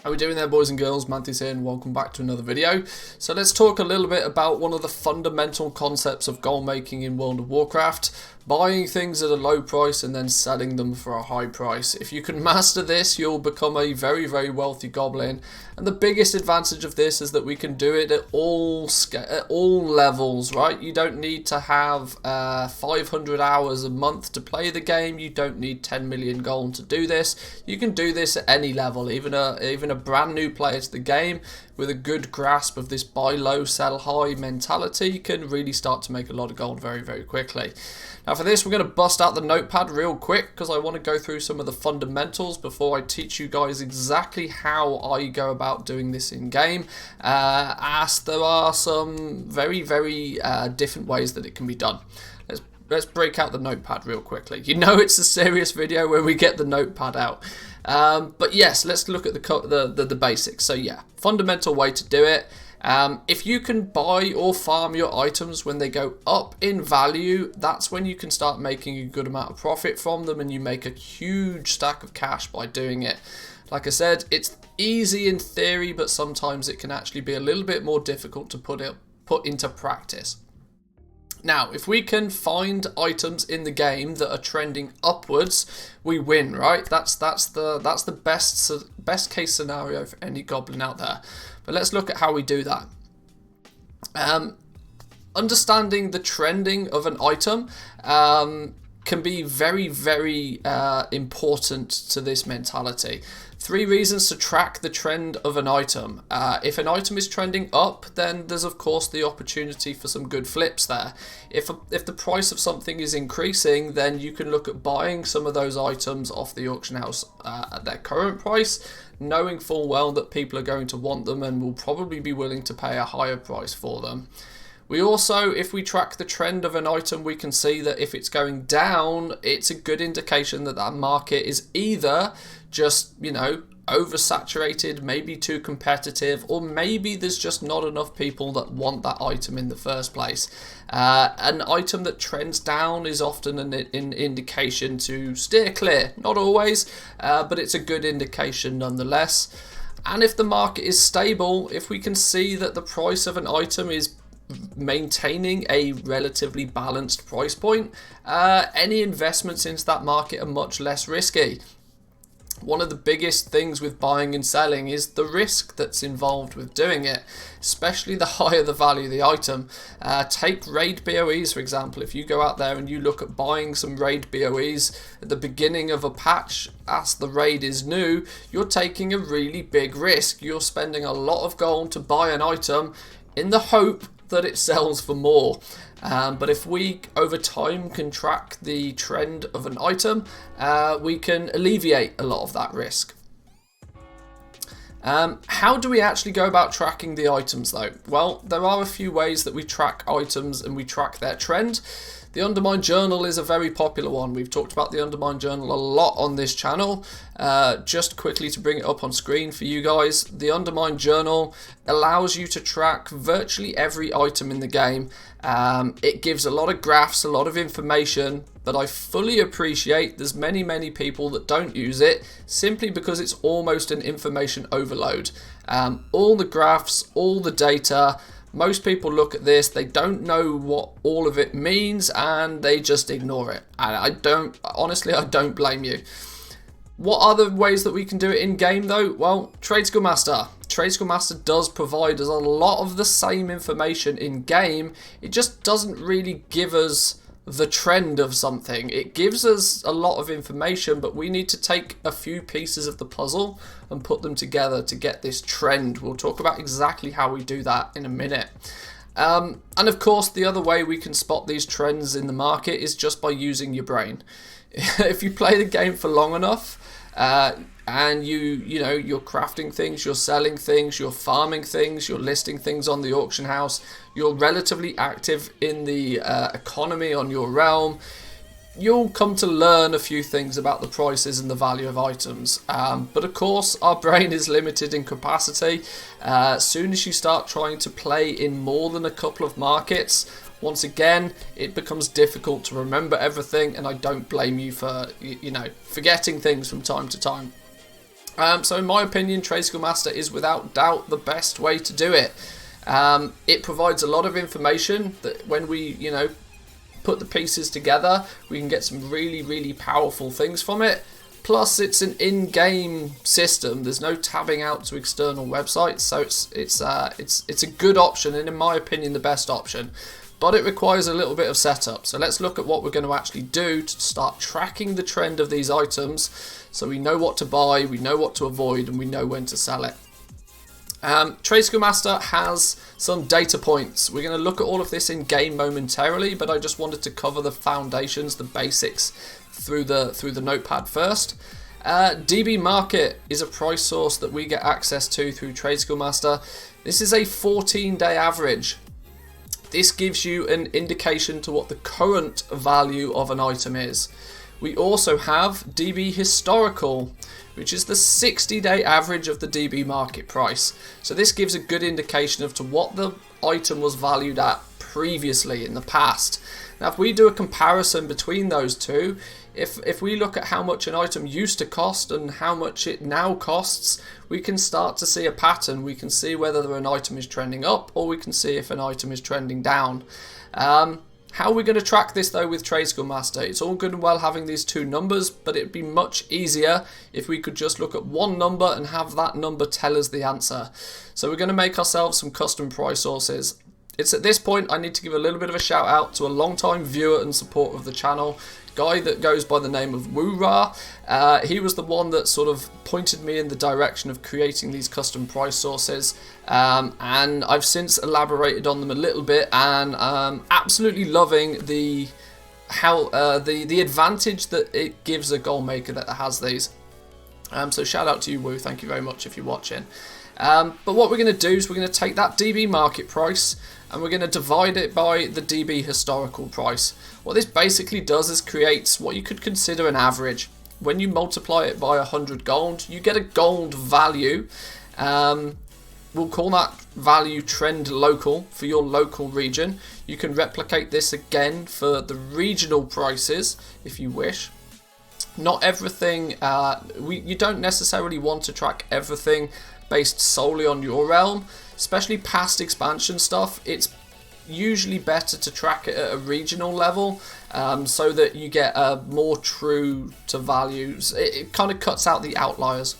How are we doing there, boys and girls? Manthieus here and welcome back to another video. So let's talk a little bit about one of the fundamental concepts of gold making in World of Warcraft. Buying things at a low price and then selling them for a high price. If you can master this, you'll become a very, very wealthy goblin. And the biggest advantage of this is that we can do it at all levels, right? You don't need to have 500 hours a month to play the game. You don't need 10 million gold to do this. You can do this at any level, even a brand new player to the game with a good grasp of this buy low, sell high mentality can really start to make a lot of gold very, very quickly. Now for this, we're going to bust out the notepad real quick because I want to go through some of the fundamentals before I teach you guys exactly how I go about doing this in game, as there are some very, very different ways that it can be done. Let's break out the notepad real quickly. You know it's a serious video when we get the notepad out. But yes, let's look at the basics. So yeah, fundamental way to do it. If you can buy or farm your items when they go up in value, that's when you can start making a good amount of profit from them, and you make a huge stack of cash by doing it. Like I said, it's easy in theory, but sometimes it can actually be a little bit more difficult to put into practice. Now, if we can find items in the game that are trending upwards, we win, right? That's the best case scenario for any goblin out there. But let's look at how we do that. Understanding the trending of an item can be very, very important to this mentality. 3 reasons to track the trend of an item. If an item is trending up, then there's of course the opportunity for some good flips there. If the price of something is increasing, then you can look at buying some of those items off the auction house at their current price, knowing full well that people are going to want them and will probably be willing to pay a higher price for them. We also, if we track the trend of an item, we can see that if it's going down, it's a good indication that that market is either just, you know, oversaturated, maybe too competitive, or maybe there's just not enough people that want that item in the first place. An item that trends down is often an indication to steer clear. Not always, but it's a good indication nonetheless. And if the market is stable, if we can see that the price of an item is maintaining a relatively balanced price point, any investments into that market are much less risky. One of the biggest things with buying and selling is the risk that's involved with doing it, especially the higher the value of the item. Take raid BOEs for example. If you go out there and you look at buying some raid BOEs at the beginning of a patch as the raid is new, you're taking a really big risk. You're spending a lot of gold to buy an item in the hope that it sells for more. But if we over time can track the trend of an item, we can alleviate a lot of that risk. How do we actually go about tracking the items though? Well, there are a few ways that we track items and we track their trend. The Undermine Journal is a very popular one. We've talked about the Undermine Journal a lot on this channel. Just quickly to bring it up on screen for you guys, the Undermine Journal allows you to track virtually every item in the game. It gives a lot of graphs, a lot of information, but I fully appreciate there's many people that don't use it simply because it's almost an information overload. All the graphs, all the data, most people look at this, they don't know what all of it means and they just ignore it. And honestly, I don't blame you. What other ways that we can do it in game though? Well, Trade Skill Master. Trade Skill Master does provide us a lot of the same information in game. It just doesn't really give us the trend of something. It gives us a lot of information, but we need to take a few pieces of the puzzle and put them together to get this trend. We'll talk about exactly how we do that in a minute. And of course, the other way we can spot these trends in the market is just by using your brain. If you play the game for long enough, and you're crafting things, you're selling things, you're farming things, you're listing things on the auction house, you're relatively active in the economy on your realm, you'll come to learn a few things about the prices and the value of items. But of course, our brain is limited in capacity. As soon as you start trying to play in more than a couple of markets, once again, it becomes difficult to remember everything, and I don't blame you for, forgetting things from time to time. So in my opinion, Trade Skill Master is without doubt the best way to do it. It provides a lot of information that when we, put the pieces together, we can get some really, really powerful things from it. Plus, it's an in-game system. There's no tabbing out to external websites, so it's a good option, and in my opinion, the best option. But it requires a little bit of setup. So let's look at what we're going to actually do to start tracking the trend of these items, so we know what to buy, we know what to avoid, and we know when to sell it. Trade Skill Master has some data points. We're going to look at all of this in game momentarily, but I just wanted to cover the foundations, the basics through the notepad first. DB Market is a price source that we get access to through Trade Skill Master. This is a 14-day average. This gives you an indication to what the current value of an item is. We also have DB Historical, which is the 60-day average of the DB market price. So this gives a good indication of to what the item was valued at previously in the past. Now, if we do a comparison between those two, if we look at how much an item used to cost and how much it now costs, we can start to see a pattern. We can see whether an item is trending up, or we can see if an item is trending down. How are we going to track this though with Trade Skill Master? It's all good and well having these two numbers, but it'd be much easier if we could just look at one number and have that number tell us the answer. So we're going to make ourselves some custom price sources. It's at this point I need to give a little bit of a shout out to a long-time viewer and supporter of the channel, guy that goes by the name of Woo-Ra. He was the one that sort of pointed me in the direction of creating these custom price sources, and I've since elaborated on them a little bit, and absolutely loving the advantage that it gives a goal maker that has these. So shout out to you, Woo, thank you very much if you're watching. But what we're going to do is we're going to take that DB market price and we're going to divide it by the DB historical price. What this basically does is creates what you could consider an average. When you multiply it by 100 gold, you get a gold value. We'll call that value trend local for your local region. You can replicate this again for the regional prices if you wish. Not everything, you don't necessarily want to track everything based solely on your realm, especially past expansion stuff. It's usually better to track it at a regional level, so that you get more true to values. It kind of cuts out the outliers.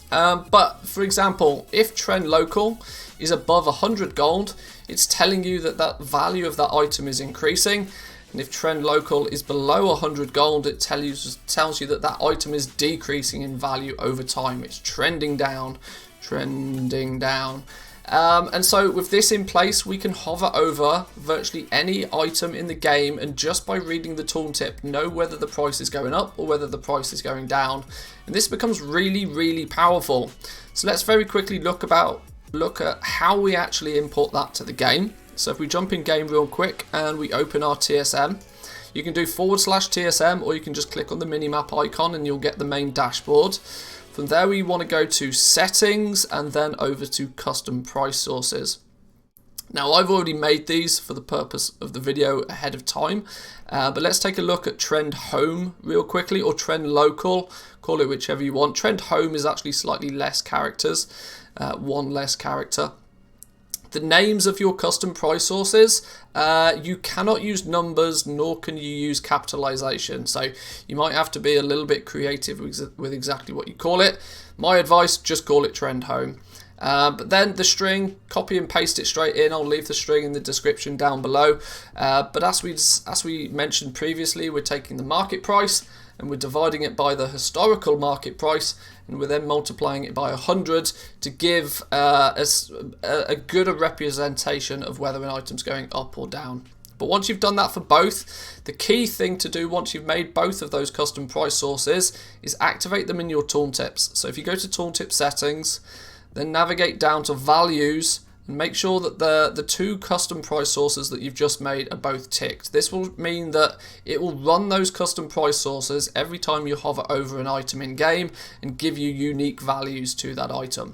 But for example, if trend local is above 100 gold, it's telling you that that value of that item is increasing. And if trend local is below 100 gold, it tells you that that item is decreasing in value over time. It's trending down, trending down. And so with this in place, we can hover over virtually any item in the game, and just by reading the tooltip, know whether the price is going up or whether the price is going down. And this becomes really, really powerful. So let's very quickly look at how we actually import that to the game. So if we jump in game real quick and we open our TSM, you can do /TSM, or you can just click on the minimap icon and you'll get the main dashboard. From there we want to go to settings and then over to custom price sources. Now I've already made these for the purpose of the video ahead of time, but let's take a look at trend home real quickly, or trend local, call it whichever you want. Trend home is actually slightly less characters, one less character. The names of your custom price sources, you cannot use numbers, nor can you use capitalization. So you might have to be a little bit creative with exactly what you call it. My advice, just call it trend home. But then the string, copy and paste it straight in. I'll leave the string in the description down below. But as we mentioned previously, we're taking the market price and we're dividing it by the historical market price, and we're then multiplying it by 100 to give a good representation of whether an item's going up or down. But once you've done that for both, the key thing to do once you've made both of those custom price sources is activate them in your tooltips. So if you go to tooltip settings, then navigate down to values, and make sure that the two custom price sources that you've just made are both ticked. This will mean that it will run those custom price sources every time you hover over an item in game and give you unique values to that item.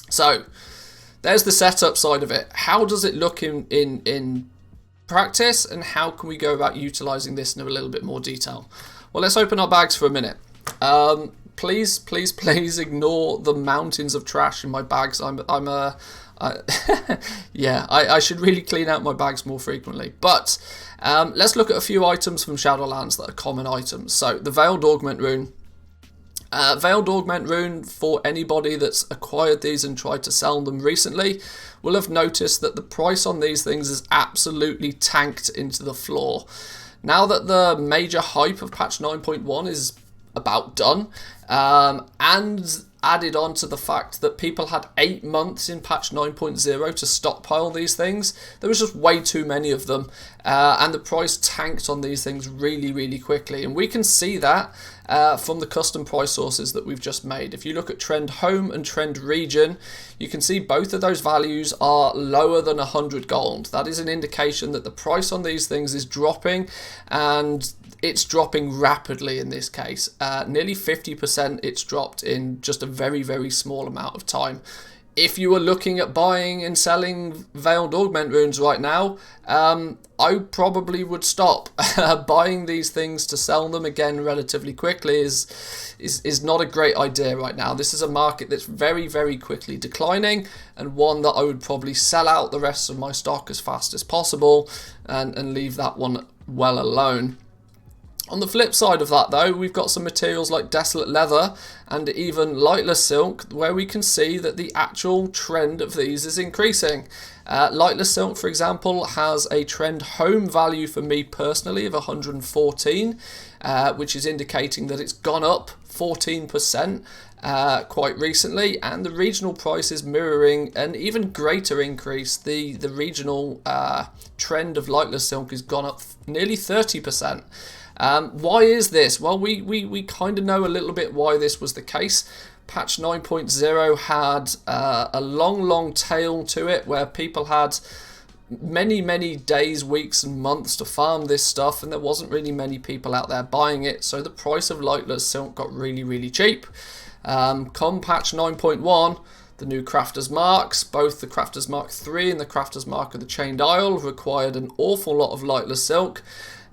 So there's the setup side of it. How does it look in practice, and how can we go about utilizing this in a little bit more detail? Well, let's open our bags for a minute. please, please, please ignore the mountains of trash in my bags. Yeah, I should really clean out my bags more frequently. But let's look at a few items from Shadowlands that are common items. So the Veiled Augment Rune. Veiled Augment Rune, for anybody that's acquired these and tried to sell them recently, will have noticed that the price on these things is absolutely tanked into the floor. Now that the major hype of patch 9.1 is about done, and added on to the fact that people had 8 months in patch 9.0 to stockpile these things, there was just way too many of them, and the price tanked on these things really, really quickly. And we can see that from the custom price sources that we've just made. If you look at Trend Home and Trend Region, you can see both of those values are lower than 100 gold. That is an indication that the price on these things is dropping, and it's dropping rapidly in this case. Nearly 50% it's dropped in just a very, very small amount of time. If you were looking at buying and selling Veiled Augment Runes right now, I probably would stop. Buying these things to sell them again relatively quickly is not a great idea right now. This is a market that's very, very quickly declining, and one that I would probably sell out the rest of my stock as fast as possible and leave that one well alone. On the flip side of that though, we've got some materials like Desolate Leather and even Lightless Silk, where we can see that the actual trend of these is increasing. Lightless Silk, for example, has a trend home value for me personally of 114, which is indicating that it's gone up 14% quite recently, and the regional price is mirroring an even greater increase. The regional trend of Lightless Silk has gone up nearly 30%. Why is this? Well, we kind of know a little bit why this was the case. Patch 9.0 had a long tail to it, where people had many days, weeks and months to farm this stuff, and there wasn't really many people out there buying it, so the price of Lightless Silk got really cheap. Come patch 9.1, the new Crafter's Marks, both the Crafter's Mark 3 and the Crafter's Mark of the Chained Isle, required an awful lot of Lightless Silk.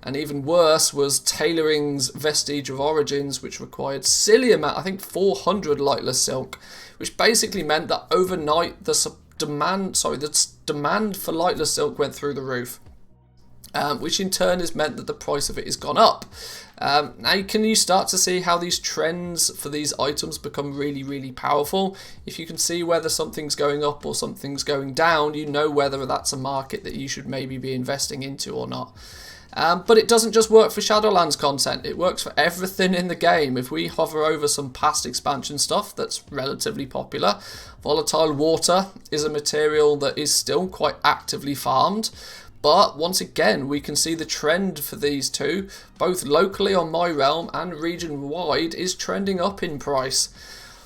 And even worse was Tailoring's Vestige of Origins, which required silly amount, I think 400 Lightless Silk, which basically meant that overnight the demand for Lightless Silk went through the roof, which in turn has meant that the price of it has gone up. Now can you start to see how these trends for these items become really powerful? If you can see whether something's going up or something's going down, you know whether that's a market that you should maybe be investing into or not. But it doesn't just work for Shadowlands content, it works for everything in the game. If we hover over some past expansion stuff that's relatively popular, Volatile Water is a material that is still quite actively farmed, but once again we can see the trend for these two, both locally on my realm and region wide, is trending up in price.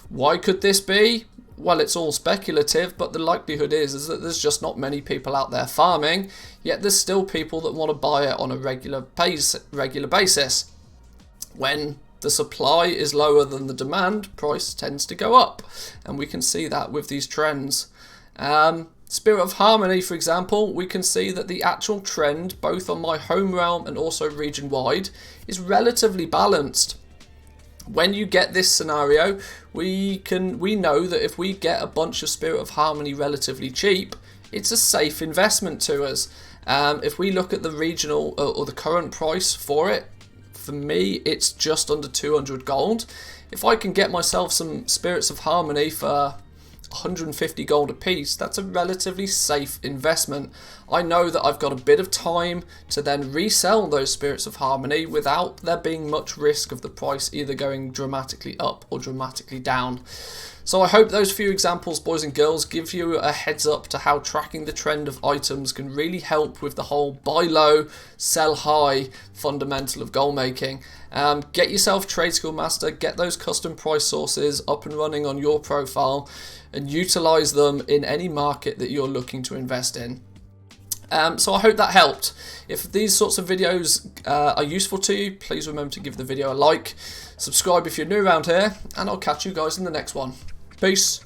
Why could this be? Well, it's all speculative, but the likelihood is that there's just not many people out there farming, yet there's still people that want to buy it on a regular basis. When the supply is lower than the demand, price tends to go up, and we can see that with these trends. Spirit of Harmony, for example, we can see that the actual trend, both on my home realm and also region wide, is relatively balanced. When you get this scenario, we know that if we get a bunch of Spirit of Harmony relatively cheap, it's a safe investment to us. If we look at the regional or the current price for it, for me it's just under 200 gold. If I can get myself some Spirits of Harmony for 150 gold a piece, that's a relatively safe investment. I know that I've got a bit of time to then resell those Spirits of Harmony without there being much risk of the price either going dramatically up or dramatically down. So I hope those few examples, boys and girls, give you a heads up to how tracking the trend of items can really help with the whole buy low, sell high fundamental of gold making. Get yourself Trade Skill Master, get those custom price sources up and running on your profile, and utilize them in any market that you're looking to invest in. So I hope that helped. If these sorts of videos are useful to you, please remember to give the video a like, subscribe if you're new around here, and I'll catch you guys in the next one. Peace.